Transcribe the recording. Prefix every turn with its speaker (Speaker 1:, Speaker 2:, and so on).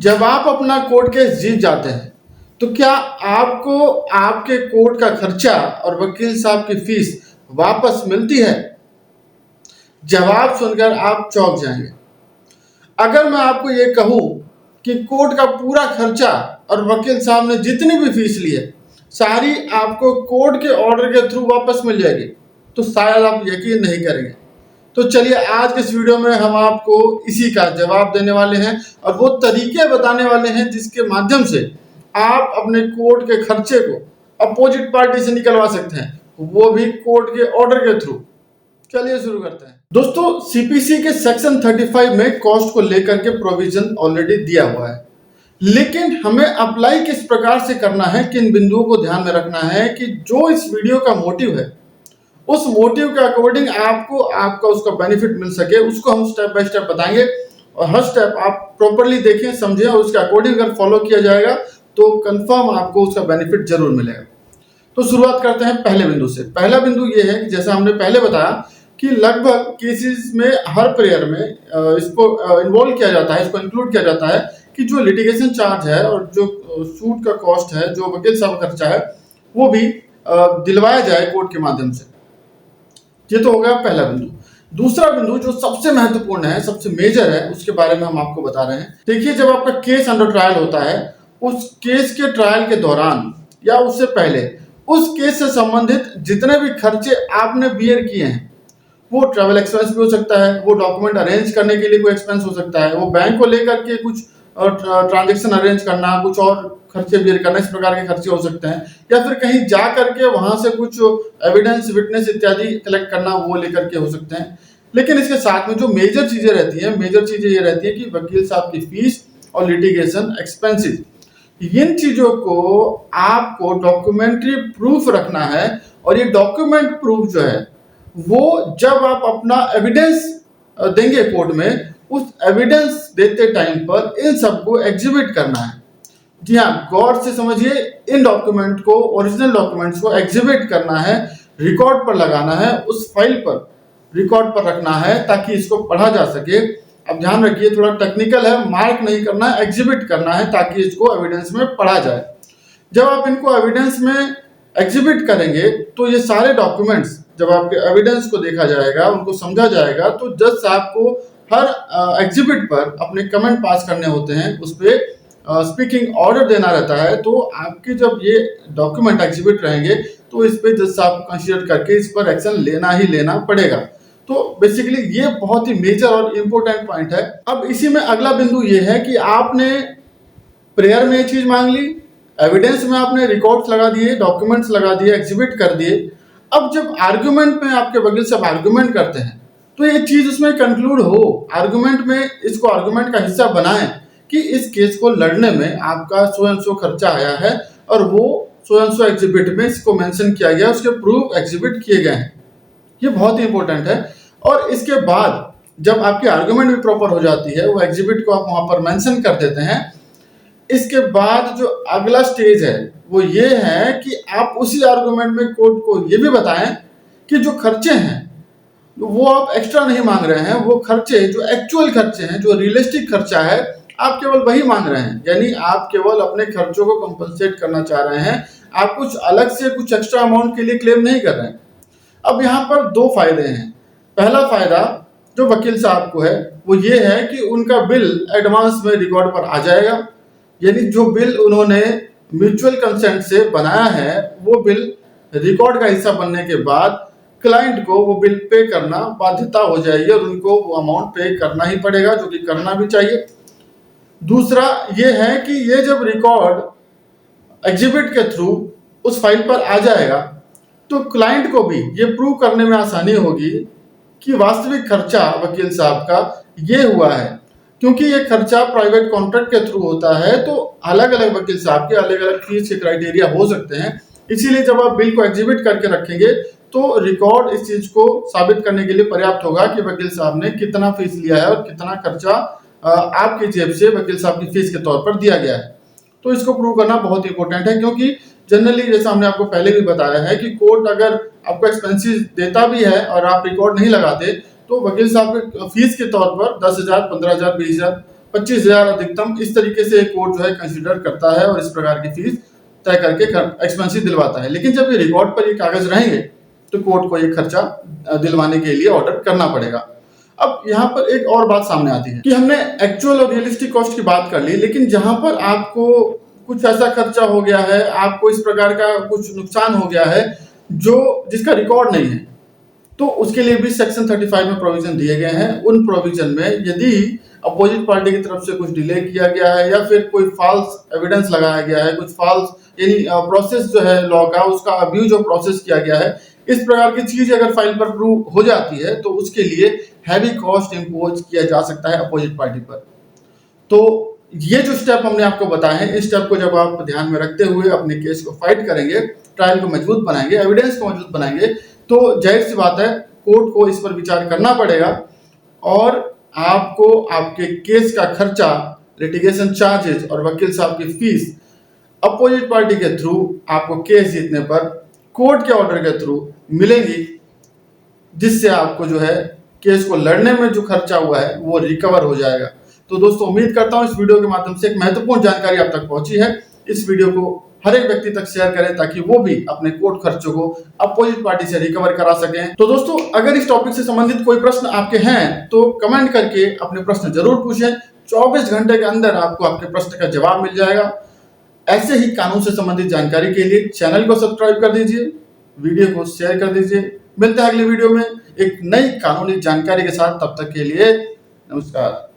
Speaker 1: जब आप अपना कोर्ट केस जीत जाते हैं तो क्या आपको आपके कोर्ट का खर्चा और वकील साहब की फीस वापस मिलती है? जवाब सुनकर आप चौंक जाएंगे। अगर मैं आपको ये कहूं कि कोर्ट का पूरा खर्चा और वकील साहब ने जितनी भी फीस ली है सारी आपको कोर्ट के ऑर्डर के थ्रू वापस मिल जाएगी, तो शायद आप यकीन नहीं करेंगे। तो चलिए आज के इस वीडियो में हम आपको इसी का जवाब देने वाले हैं और वो तरीके बताने वाले हैं जिसके माध्यम से आप अपने कोर्ट के खर्चे को अपोजिट पार्टी से निकलवा सकते हैं, वो भी कोर्ट के ऑर्डर के थ्रू। चलिए शुरू करते हैं। दोस्तों, सीपीसी के सेक्शन 35 में कॉस्ट को लेकर के प्रोविजन ऑलरेडी दिया हुआ है, लेकिन हमें अप्लाई किस प्रकार से करना है, किन बिंदुओं को ध्यान में रखना है कि जो इस वीडियो का मोटिव है उस मोटिव के अकॉर्डिंग आपको आपका उसका बेनिफिट मिल सके, उसको हम स्टेप बाय स्टेप बताएंगे और हर स्टेप आप प्रॉपर्ली देखें, समझें और उसके अकॉर्डिंग अगर फॉलो किया जाएगा तो कंफर्म आपको उसका बेनिफिट जरूर मिलेगा। तो शुरुआत करते हैं पहले बिंदु से। पहला बिंदु ये है कि जैसा हमने पहले बताया कि लगभग केसेस में हर प्रेयर में इसको इन्वॉल्व किया जाता है, इसको इंक्लूड किया जाता है कि जो लिटिगेशन चार्ज है और जो सूट का कॉस्ट है, जो वकील साहब खर्चा है, वो भी दिलवाया जाए कोर्ट के माध्यम से। ये तो हो गया पहला बिंदु। दूसरा बिंदु जो सबसे महत्वपूर्ण है, सबसे मेजर है, उसके बारे में हम आपको बता रहे हैं। देखिए, जब आपका केस अंडर ट्रायल होता है, उस केस के ट्रायल के दौरान या उससे पहले उस केस से संबंधित जितने भी खर्चे आपने बियर किए हैं, वो ट्रैवल एक्सपेंस भी हो सकता है, वो डॉक्यूमेंट अरेंज करने के लिए कोई एक्सपेंस हो सकता है, वो बैंक को लेकर के कुछ ट्रांजैक्शन अरेंज करना, कुछ और खर्चे बियर करना, इस प्रकार के खर्चे हो सकते हैं, या फिर कहीं जा करके वहां से कुछ एविडेंस, विटनेस इत्यादि कलेक्ट करना, वो लेकर के हो सकते हैं। लेकिन इसके साथ में जो मेजर चीजें रहती हैं, मेजर चीजें ये रहती है कि वकील साहब की फीस और लिटिगेशन एक्सपेंसेस, इन चीजों को आपको डॉक्यूमेंट्री प्रूफ रखना है। और ये डॉक्यूमेंट प्रूफ जो है वो जब आप अपना एविडेंस देंगे कोर्ट में, उस एविडेंस देते टाइम पर इन सबको एग्जिबिट करना है। जी हाँ, गौर से समझिए, इन डॉक्यूमेंट को, ओरिजिनल डॉक्यूमेंट्स को एग्जिबिट करना है, रिकॉर्ड पर लगाना है, उस फाइल पर रिकॉर्ड पर रखना है ताकि इसको पढ़ा जा सके। अब ध्यान रखिए, थोड़ा टेक्निकल है, मार्क नहीं करना है, एग्जिबिट करना है ताकि इसको एविडेंस में पढ़ा जाए। जब आप इनको एविडेंस में एग्जिबिट करेंगे तो ये सारे डॉक्यूमेंट्स जब आपके एविडेंस को देखा जाएगा, उनको समझा जाएगा, तो जज साहब को हर एग्जिबिट पर अपने कमेंट पास करने होते हैं, उस पर स्पीकिंग ऑर्डर देना रहता है। तो आपके जब ये डॉक्यूमेंट एग्जिबिट रहेंगे तो इस पे जज साहब को कंसीडर करके इस पर एक्शन लेना ही लेना पड़ेगा। तो बेसिकली ये बहुत ही मेजर और इम्पोर्टेंट पॉइंट है। अब इसी में अगला बिंदु ये है कि आपने प्रेयर में ये चीज मांग ली, एविडेंस में आपने रिकॉर्ड्स लगा दिए, डॉक्यूमेंट्स लगा दिए, एग्जिबिट कर दिए। अब जब आर्गुमेंट में आपके वकील साहब आर्गुमेंट करते हैं तो ये चीज उसमें कंक्लूड हो, आर्गुमेंट में इसको आर्गुमेंट का हिस्सा बनाएं कि इस केस को लड़ने में आपका सो एंड सो खर्चा आया है और वो सो एंड सो एग्जिबिट में इसको मेंशन किया गया, उसके प्रूफ एग्जिबिट किए गए हैं। ये बहुत ही इंपॉर्टेंट है। और इसके बाद जब आपकी आर्गुमेंट भी प्रॉपर हो जाती है, वो एग्जिबिट को आप वहां पर मेंशन कर देते हैं, इसके बाद जो अगला स्टेज है वो ये है कि आप उसी आर्गुमेंट में कोर्ट को ये भी बताएं कि जो खर्चे हैं वो आप एक्स्ट्रा नहीं मांग रहे हैं, वो खर्चे जो एक्चुअल खर्चे हैं, जो रियलिस्टिक खर्चा है, आप केवल वही मांग रहे हैं। यानी आप केवल अपने खर्चों को कंपनसेट करना चाह रहे हैं, आप कुछ अलग से कुछ एक्स्ट्रा अमाउंट के लिए क्लेम नहीं कर रहे हैं। अब यहाँ पर दो फायदे हैं। पहला फायदा जो वकील साहब को है वो ये है कि उनका बिल एडवांस में रिकॉर्ड पर आ जाएगा। यानी जो बिल उन्होंने म्यूचुअल कंसेंट से बनाया है वो बिल रिकॉर्ड का हिस्सा बनने के बाद क्लाइंट को वो बिल पे करना बाध्यता हो जाएगी और उनको वो अमाउंट पे करना ही पड़ेगा, जो कि करना भी चाहिए। दूसरा ये है कि ये जब रिकॉर्ड एग्जिबिट के थ्रू उस फाइल पर आ जाएगा तो क्लाइंट को भी ये प्रूव करने में आसानी होगी कि वास्तविक खर्चा वकील साहब का ये हुआ है। क्योंकि ये खर्चा प्राइवेट कॉन्ट्रैक्ट के थ्रू होता है तो अलग अलग वकील साहब के अलग अलग फीस के क्राइटेरिया हो सकते हैं। इसीलिए जब आप बिल को एग्जिबिट करके रखेंगे तो रिकॉर्ड इस चीज को साबित करने के लिए पर्याप्त होगा कि वकील साहब ने कितना फीस लिया है और कितना खर्चा आपकी जेब से वकील साहब की फीस के तौर पर दिया गया है। तो इसको प्रूव करना बहुत इंपॉर्टेंट है, क्योंकि जनरली जैसा हमने आपको पहले भी बताया है कि कोर्ट अगर आपको एक्सपेंसेस देता भी है और आप रिकॉर्ड नहीं लगाते तो वकील साहब के फीस के तौर पर 10,000, 15,000, 20,000 25,000 अधिकतम, इस तरीके से कोर्ट जो है कंसिडर करता है और इस प्रकार की फीस तय करके एक्सपेंसिव दिलवाता है। लेकिन जब ये रिकॉर्ड पर ये कागज रहेंगे तो कोर्ट को ये खर्चा दिलवाने के लिए ऑर्डर करना पड़ेगा। अब यहाँ पर एक और बात सामने आती है कि हमने एक्चुअल और रियलिस्टिक कॉस्ट की बात कर ली, लेकिन जहां पर आपको कुछ ऐसा खर्चा हो गया है, आपको इस प्रकार का कुछ नुकसान हो गया है जो जिसका रिकॉर्ड नहीं है, तो उसके लिए भी सेक्शन 35 में प्रोविजन दिए गए हैं। उन प्रोविजन में यदि अपोजिट पार्टी की तरफ से कुछ डिले किया गया है या फिर कोई फॉल्स एविडेंस लगाया गया है, कुछ फॉल्स यानी प्रोसेस जो है लॉ का उसका अब्यूज ऑफ प्रोसेस किया गया है, इस प्रकार की चीज अगर फाइल पर प्रूव हो जाती है तो उसके लिए हैवी कॉस्ट इंपोज किया जा सकता है अपोजिट पार्टी पर। तो ये जो स्टेप हमने आपको बताए हैं, इस स्टेप को जब आप ध्यान में रखते हुए अपने केस को फाइट करेंगे, ट्रायल को मजबूत बनाएंगे, एविडेंस को मजबूत बनाएंगे, तो जाहिर सी बात है कोर्ट को इस पर विचार करना पड़ेगा और आपको आपके केस का खर्चा, लिटिगेशन चार्जेस और वकील साहब की फीस अपोजिट पार्टी के थ्रू आपको केस जीतने पर कोर्ट के ऑर्डर के थ्रू मिलेंगी, जिससे आपको जो है केस को लड़ने में जो खर्चा हुआ है वो रिकवर हो जाएगा। तो दोस्तों, उम्मीद करता हूं इस वीडियो के माध्यम से एक महत्वपूर्ण जानकारी आप तक पहुंची है। इस वीडियो को हर एक व्यक्ति तक शेयर करें ताकि वो भी अपने कोर्ट खर्चों को अपोजिट पार्टी से रिकवर करा सकें। तो दोस्तों, अगर इस टॉपिक से संबंधित कोई प्रश्न आपके हैं तो कमेंट करके अपने प्रश्न जरूर पूछें। 24 घंटे के अंदर आपको आपके प्रश्न का जवाब मिल जाएगा। ऐसे ही कानून से संबंधित जानकारी के लिए चैनल को सब्सक्राइब कर दीजिए, वीडियो को शेयर कर दीजिए। मिलते हैं अगले वीडियो में एक नई कानूनी जानकारी के साथ। तब तक के लिए नमस्कार।